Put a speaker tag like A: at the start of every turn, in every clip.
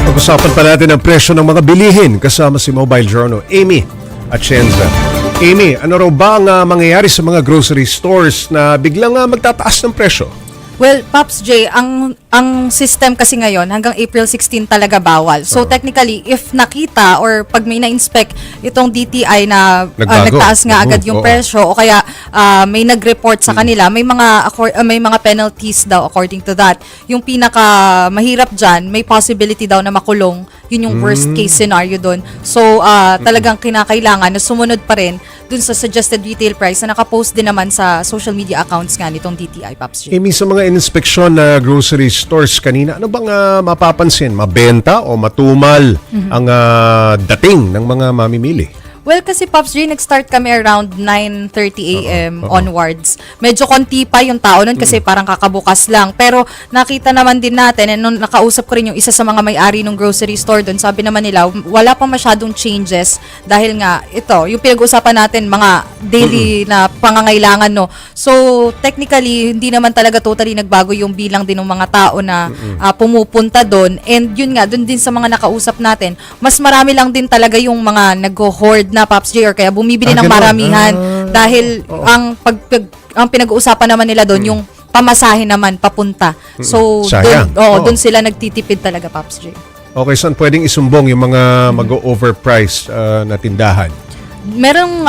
A: Pag-usapan pa natin ang presyo ng mga bilihin kasama si Mobile Journal, Amy Atienza. Amy, ano raw ba ang mangyayari sa mga grocery stores na biglang magtataas ng presyo?
B: Well, Pops J, ang system kasi ngayon hanggang April 16 talaga bawal. So technically, if nakita or pag may na-inspect itong DTI na nagtaas nga agad yung presyo o kaya may nag-report sa kanila, may mga penalties daw according to that. Yung pinaka mahirap diyan, may possibility daw na makulong. Yun yung worst case scenario doon. So talagang kinakailangan na sumunod pa rin dun sa suggested retail price na nakapost din naman sa social media accounts nga nitong DTI, Pops J.
A: Amy, sa mga inspeksyon na grocery stores kanina, ano bang mapapansin? Mabenta o matumal ang dating ng mga mamimili?
B: Well, kasi Pops J, nag-start kami around 9:30 a.m. onwards. Medyo konti pa yung tao nun kasi parang kakabukas lang. Pero nakita naman din natin, and nung nakausap ko rin yung isa sa mga may-ari ng grocery store doon, sabi naman nila, wala pa masyadong changes dahil nga, ito, yung pinag-usapan natin, mga daily na pangangailangan, no. So, technically, hindi naman talaga totally nagbago yung bilang din ng mga tao na pumupunta doon. And yun nga, doon din sa mga nakausap natin, mas marami lang din talaga yung mga nag-hoard na Pops J or kaya bumibili ng maramihan dahil ang pinag-uusapan naman nila doon yung pamasahe naman papunta. So doon sila nagtitipid talaga, Pops J.
A: Okay, saan pwedeng isumbong yung mga mag-overprice na tindahan?
B: Merong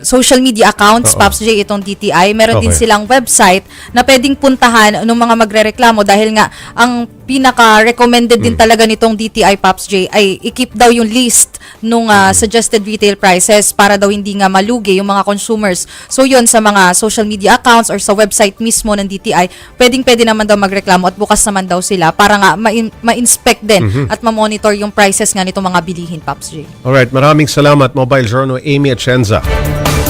B: social media accounts, Pops J, itong DTI. Meron din silang website na pwedeng puntahan ng mga magrereklamo dahil nga ang pinaka-recommended din talaga nitong DTI, Pops J, ay i-keep daw yung list nung suggested retail prices para daw hindi nga malugi yung mga consumers. So yun, sa mga social media accounts or sa website mismo ng DTI, pwede naman daw magreklamo at bukas naman daw sila para nga ma-inspect din at ma-monitor yung prices nga nitong mga bilihin, Pops J.
A: Alright, maraming salamat, Mobile Journal, Amy Atienza.